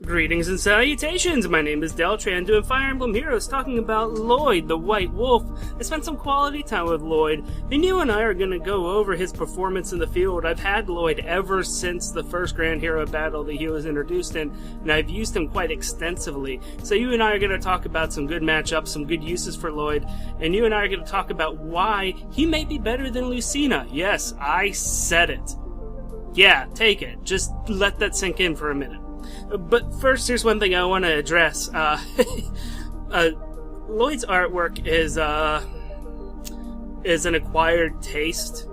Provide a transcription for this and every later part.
Greetings and salutations, my name is Deltran, doing Fire Emblem Heroes, talking about Lloyd, the White Wolf. I spent some quality time with Lloyd, and you and I are going to go over his performance in the field. I've had Lloyd ever since the first Grand Hero battle that he was introduced in, and I've used him quite extensively. So you and I are going to talk about some good matchups, some good uses for Lloyd, and you and I are going to talk about why he may be better than Lucina. Yes, I said it. Yeah, take it. Just let that sink in for a minute. But first, here's one thing I want to address. Lloyd's artwork is an acquired taste,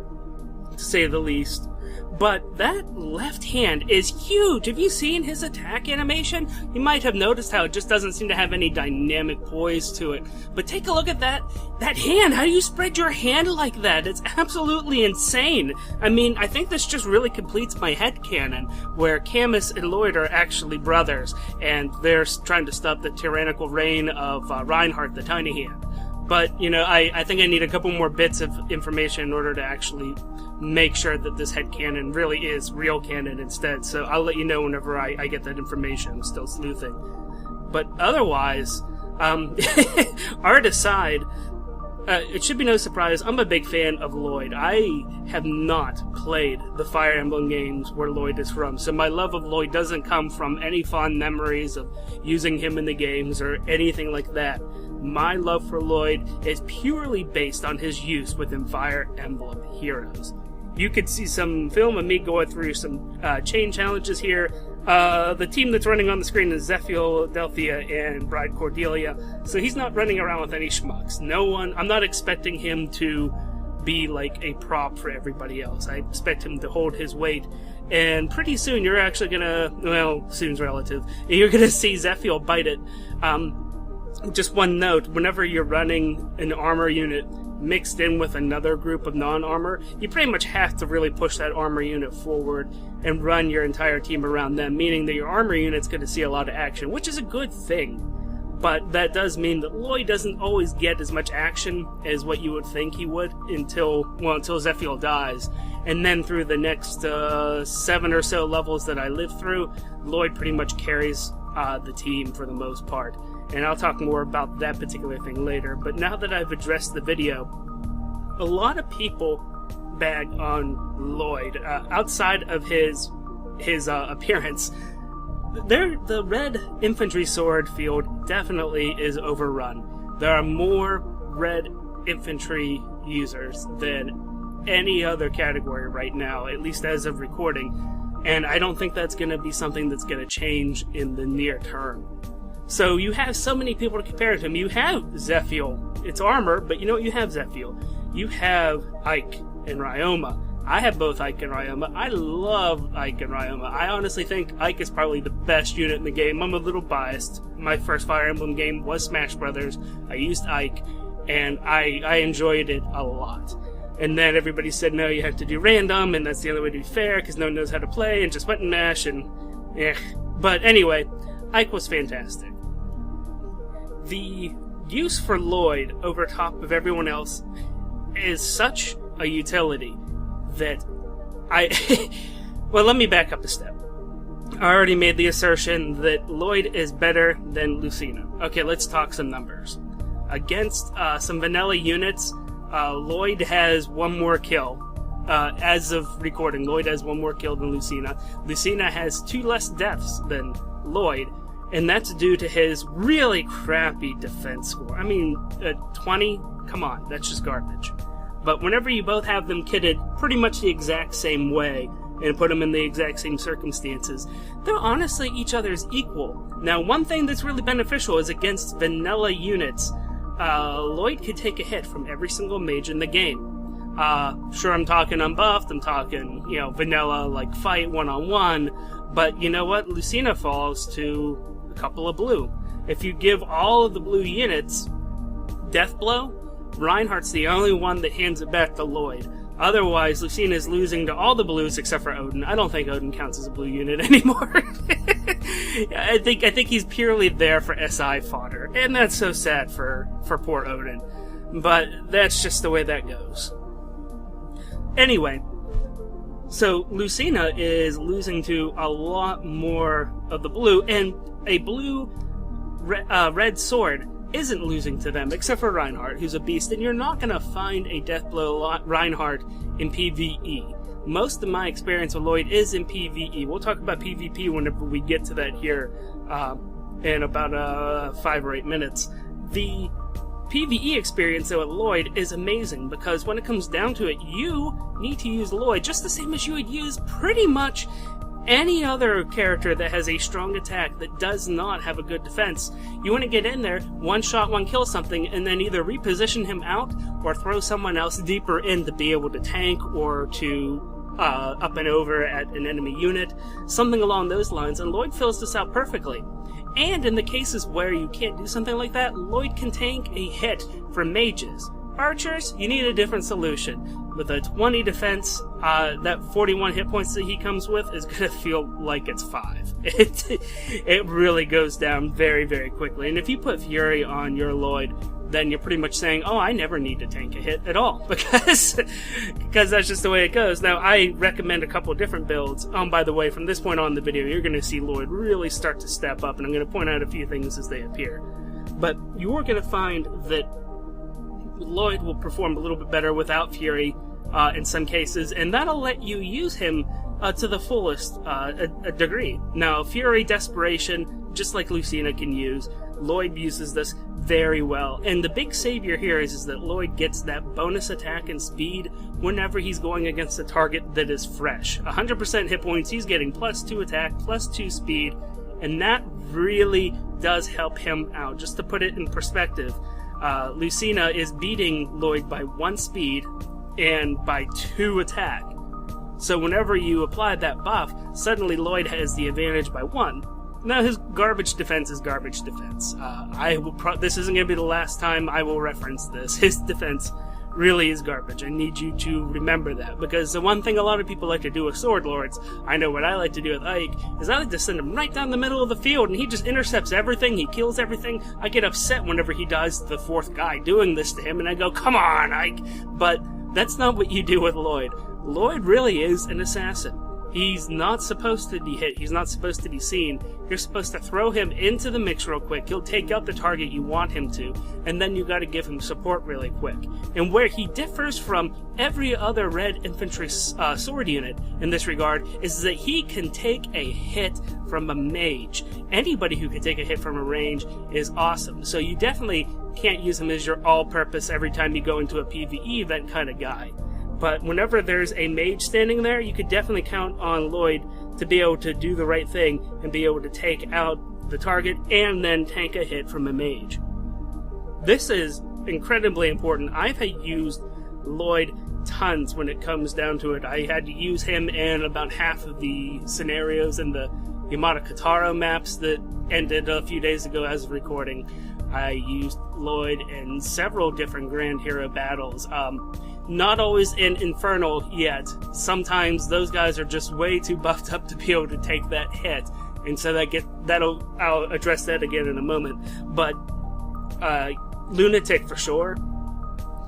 to say the least. But that left hand is huge. Have you seen his attack animation? You might have noticed how it just doesn't seem to have any dynamic poise to it. But take a look at that hand. How do you spread your hand like that? It's absolutely insane. I mean, I think this just really completes my headcanon, where Camus and Lloyd are actually brothers, and they're trying to stop the tyrannical reign of Reinhardt the Tiny Hand. But, you know, I think I need a couple more bits of information in order to actually make sure that this headcanon really is real canon instead. So I'll let you know whenever I get that information. I'm still sleuthing. But otherwise, art aside, it should be no surprise, I'm a big fan of Lloyd. I have not played the Fire Emblem games where Lloyd is from, so my love of Lloyd doesn't come from any fond memories of using him in the games or anything like that. My love for Lloyd is purely based on his use within Fire Emblem Heroes. You could see some film of me going through some chain challenges here. The team that's running on the screen is Zephiel, Delphia, and Bride Cordelia. So he's not running around with any schmucks. I'm not expecting him to be like a prop for everybody else. I expect him to hold his weight. And pretty soon you're actually gonna, well, soon's relative, you're gonna see Zephiel bite it. Just one note, whenever you're running an armor unit mixed in with another group of non-armor, you pretty much have to really push that armor unit forward and run your entire team around them, meaning that your armor unit's going to see a lot of action, which is a good thing. But that does mean that Lloyd doesn't always get as much action as what you would think he would until Zephiel dies. And then through the next 7 or so levels that I lived through, Lloyd pretty much carries the team for the most part. And I'll talk more about that particular thing later. But now that I've addressed the video, a lot of people bag on Lloyd outside of his appearance. The red infantry sword field definitely is overrun. There are more red infantry users than any other category right now, at least as of recording. And I don't think that's going to be something that's going to change in the near term. So you have so many people to compare to him. You have Zephiel. It's armor, but you know what? You have Zephiel. You have Ike and Ryoma. I have both Ike and Ryoma. I love Ike and Ryoma. I honestly think Ike is probably the best unit in the game. I'm a little biased. My first Fire Emblem game was Smash Brothers. I used Ike, and I enjoyed it a lot. And then everybody said, no, you have to do random, and that's the only way to be fair, because no one knows how to play, and just went and mash, and But anyway, Ike was fantastic. The use for Lloyd over top of everyone else is such a utility that well, let me back up a step. I already made the assertion that Lloyd is better than Lucina. Okay, let's talk some numbers. Against some vanilla units, Lloyd has one more kill. As of recording, Lloyd has one more kill than Lucina. Lucina has 2 less deaths than Lloyd, and that's due to his really crappy defense score. I mean, 20? Come on, that's just garbage. But whenever you both have them kitted pretty much the exact same way, and put them in the exact same circumstances, they're honestly each other's equal. Now, one thing that's really beneficial is against vanilla units, Lloyd could take a hit from every single mage in the game. Sure, I'm talking unbuffed, I'm talking, vanilla, like, fight one-on-one, but you know what? Lucina falls to a couple of blue. If you give all of the blue units Death Blow, Reinhardt's the only one that hands it back to Lloyd. Otherwise, Lucina is losing to all the blues except for Odin. I don't think Odin counts as a blue unit anymore. I think he's purely there for SI fodder, and that's so sad for poor Odin. But that's just the way that goes. Anyway, So Lucina is losing to a lot more of the blue, and a blue red sword isn't losing to them, except for Reinhardt, who's a beast, and you're not going to find a Deathblow Reinhardt in PvE. Most of my experience with Lloyd is in PvE. We'll talk about PvP whenever we get to that here in about 5 or 8 minutes. The PvE experience, though, at Lloyd is amazing, because when it comes down to it, you need to use Lloyd just the same as you would use pretty much any other character that has a strong attack that does not have a good defense. You want to get in there, one shot, one kill something, and then either reposition him out or throw someone else deeper in to be able to tank or to up and over at an enemy unit, something along those lines, and Lloyd fills this out perfectly. And in the cases where you can't do something like that, Lloyd can tank a hit from mages. Archers, you need a different solution. With a 20 defense, that 41 hit points that he comes with is going to feel like it's 5. It really goes down very, very quickly. And if you put Fury on your Lloyd, then you're pretty much saying, oh, I never need to tank a hit at all, because that's just the way it goes. Now, I recommend a couple different builds. By the way, from this point on in the video, you're going to see Lloyd really start to step up, and I'm going to point out a few things as they appear. But you're going to find that Lloyd will perform a little bit better without Fury in some cases, and that'll let you use him to the fullest a degree. Now, Fury, Desperation, just like Lucina can use, Lloyd uses this very well. And the big savior here is that Lloyd gets that bonus attack and speed whenever he's going against a target that is fresh. 100% hit points, he's getting +2 attack, +2 speed, and that really does help him out. Just to put it in perspective, Lucina is beating Lloyd by 1 speed and by 2 attack. So whenever you apply that buff, suddenly Lloyd has the advantage by 1. Now, his garbage defense is garbage defense. This isn't going to be the last time I will reference this. His defense really is garbage. I need you to remember that, because the one thing a lot of people like to do with Sword Lords, I know what I like to do with Ike, is I like to send him right down the middle of the field, and he just intercepts everything, he kills everything. I get upset whenever he dies to the 4th guy doing this to him, and I go, come on, Ike! But that's not what you do with Lloyd. Lloyd really is an assassin. He's not supposed to be hit. He's not supposed to be seen. You're supposed to throw him into the mix real quick. He'll take out the target you want him to, and then you got to give him support really quick. And where he differs from every other red infantry sword unit in this regard is that he can take a hit from a mage. Anybody who can take a hit from a range is awesome. So you definitely can't use him as your all-purpose every time you go into a PvE event kind of guy. But whenever there's a mage standing there, you could definitely count on Lloyd to be able to do the right thing and be able to take out the target and then tank a hit from a mage. This is incredibly important. I've used Lloyd tons when it comes down to it. I had to use him in about half of the scenarios in the Yamata Kataro maps that ended a few days ago as of recording. I used Lloyd in several different Grand Hero battles. Not always in Infernal yet. Sometimes those guys are just way too buffed up to be able to take that hit, and so I'll address that again in a moment. But Lunatic for sure,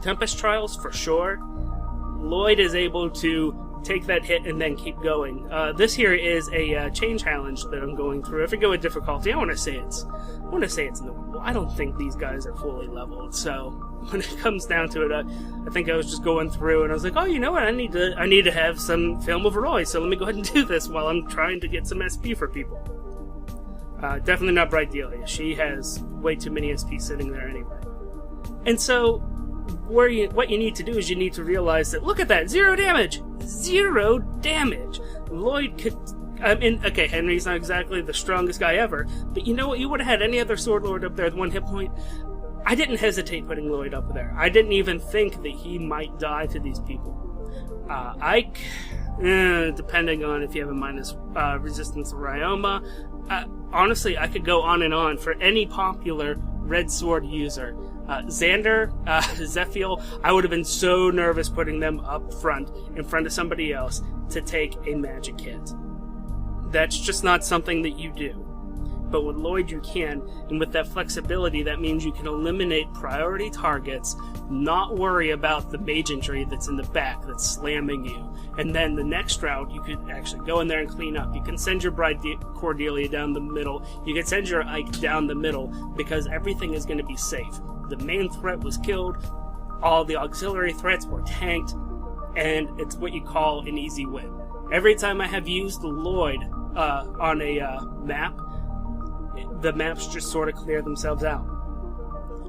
Tempest Trials for sure. Lloyd is able to take that hit and then keep going. This here is a chain challenge that I'm going through. I forget what difficulty. I want to say it's normal. I don't think these guys are fully leveled, so when it comes down to it, I think I was just going through and I was like, oh, you know what? I need to have some film of Roy, so let me go ahead and do this while I'm trying to get some SP for people. Definitely not Bright Delia. She has way too many SP sitting there anyway. And so what you need to do is you need to realize that, look at that, 0 damage! 0 damage! Lloyd could... okay, Henry's not exactly the strongest guy ever, but you know what? You would have had any other Sword Lord up there with 1 hit point. I didn't hesitate putting Lloyd up there. I didn't even think that he might die to these people. Ike, depending on if you have a minus resistance to Ryoma, honestly, I could go on and on for any popular red sword user. Xander, Zephiel, I would have been so nervous putting them up front, in front of somebody else, to take a magic hit. That's just not something that you do. but with Lloyd you can, and with that flexibility, that means you can eliminate priority targets, not worry about the mage injury that's in the back that's slamming you, and then the next round you could actually go in there and clean up. You can send your Bride Cordelia down the middle, you can send your Ike down the middle, because everything is going to be safe. The main threat was killed, all the auxiliary threats were tanked, and it's what you call an easy win. Every time I have used Lloyd on a map, the maps just sort of clear themselves out.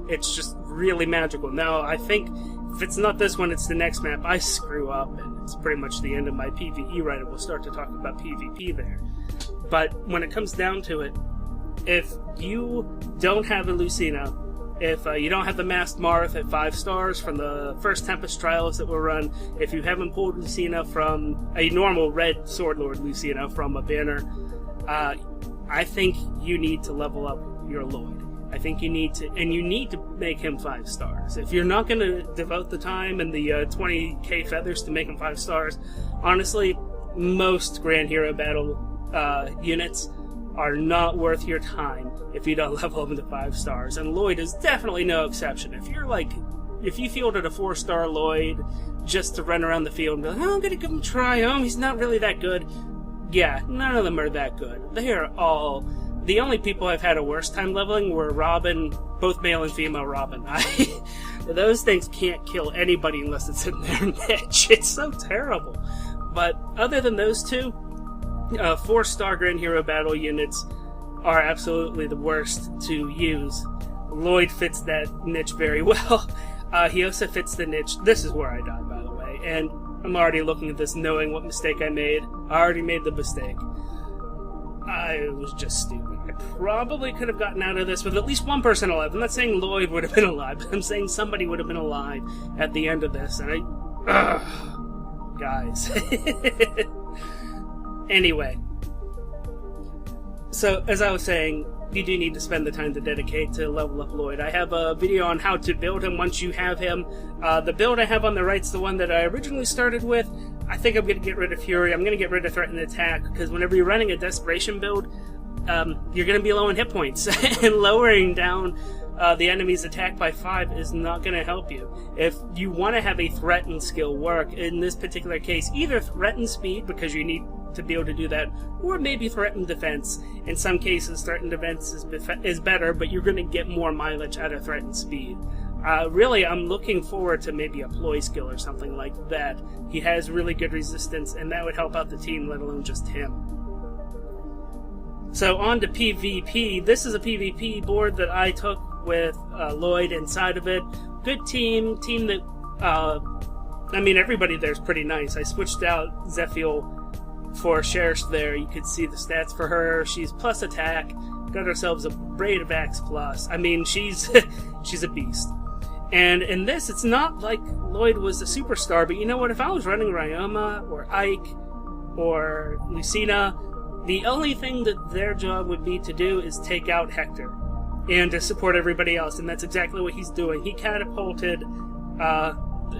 It's just really magical. Now, I think if it's not this one, it's the next map. I screw up, and it's pretty much the end of my PvE run, and we'll start to talk about PvP there. But when it comes down to it, if you don't have a Lucina, if you don't have the Masked Marth at 5 stars from the first Tempest Trials that were run, if you haven't pulled Lucina from a normal Red Sword Lord Lucina from a banner, I think you need to level up your Lloyd. I think you need to, and you need to make him 5 stars. If you're not going to devote the time and the 20k feathers to make him 5 stars, honestly, most Grand Hero Battle units are not worth your time if you don't level them to 5 stars, and Lloyd is definitely no exception. If you fielded a 4-star Lloyd just to run around the field and be like, oh, I'm gonna give him a try, he's not really that good. Yeah, none of them are that good. They are all... The only people I've had a worse time leveling were Robin, both male and female Robin. Those things can't kill anybody unless it's in their niche. It's so terrible. But other than those two, 4-star Grand Hero Battle units are absolutely the worst to use. Lloyd fits that niche very well. He also fits the niche. This is where I died, by the way, and I'm already looking at this knowing what mistake I made. I already made the mistake. I was just stupid. I probably could have gotten out of this with at least one person alive. I'm not saying Lloyd would have been alive, but I'm saying somebody would have been alive at the end of this, and guys. Anyway, so as I was saying, you do need to spend the time to dedicate to level up Lloyd. I have a video on how to build him once you have him. The build I have on the right is the one that I originally started with. I think I'm going to get rid of Fury. I'm going to get rid of Threat and Attack, because whenever you're running a Desperation build, you're going to be low in hit points, and lowering down the enemy's attack by 5 is not going to help you. If you want to have a threaten skill work, in this particular case, either threaten speed, because you need to be able to do that, or maybe threaten defense. In some cases, threaten defense is better, but you're going to get more mileage out of threaten speed. Really, I'm looking forward to maybe a ploy skill or something like that. He has really good resistance, and that would help out the team, let alone just him. So on to PvP. This is a PvP board that I took with Lloyd inside of it. Good team that, I mean, everybody there's pretty nice. I switched out Zephiel for Cherish there. You could see the stats for her. She's plus attack. Got ourselves a Braid of Axe plus. I mean, she's she's a beast. And in this, it's not like Lloyd was a superstar, but you know what? If I was running Ryoma or Ike or Lucina, the only thing that their job would be to do is take out Hector and to support everybody else, and that's exactly what he's doing. He catapulted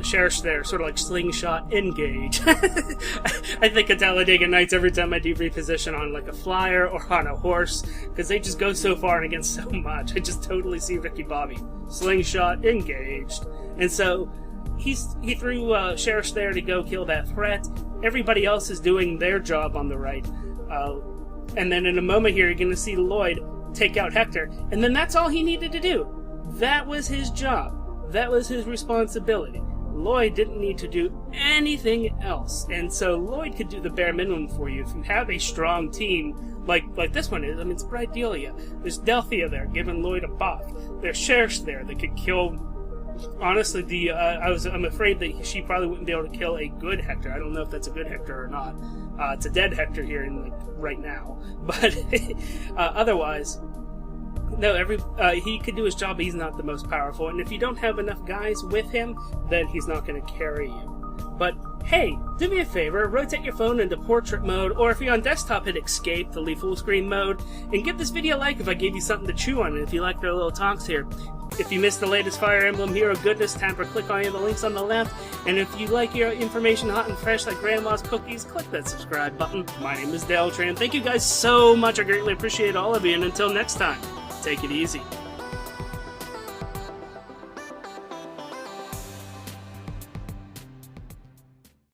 Cherish there, sort of like slingshot engage. I think of Talladega Nights every time I do reposition on like a flyer or on a horse, because they just go so far and against so much. I just totally see Ricky Bobby. Slingshot engaged. And so he threw Cherish there to go kill that threat. Everybody else is doing their job on the right. And then in a moment here, you're going to see Lloyd take out Hector. And then that's all he needed to do. That was his job. That was his responsibility. Lloyd didn't need to do anything else. And so Lloyd could do the bare minimum for you. If you have a strong team, like this one is, I mean, it's Bright Delia. There's Delphia there, giving Lloyd a buff. There's Cherish there that could kill... Honestly, I'm afraid that she probably wouldn't be able to kill a good Hector. I don't know if that's a good Hector or not. It's a dead Hector here right now. But otherwise, no, he could do his job, but he's not the most powerful. And if you don't have enough guys with him, then he's not going to carry you. But hey, do me a favor, rotate your phone into portrait mode, or if you're on desktop, hit escape to leave full screen mode, and give this video a like if I gave you something to chew on, and if you liked our little talks here. If you missed the latest Fire Emblem Hero goodness, tap or click on any of the links on the left. And if you like your information hot and fresh like Grandma's cookies, click that subscribe button. My name is Deltran. Thank you guys so much. I greatly appreciate all of you. And until next time, take it easy.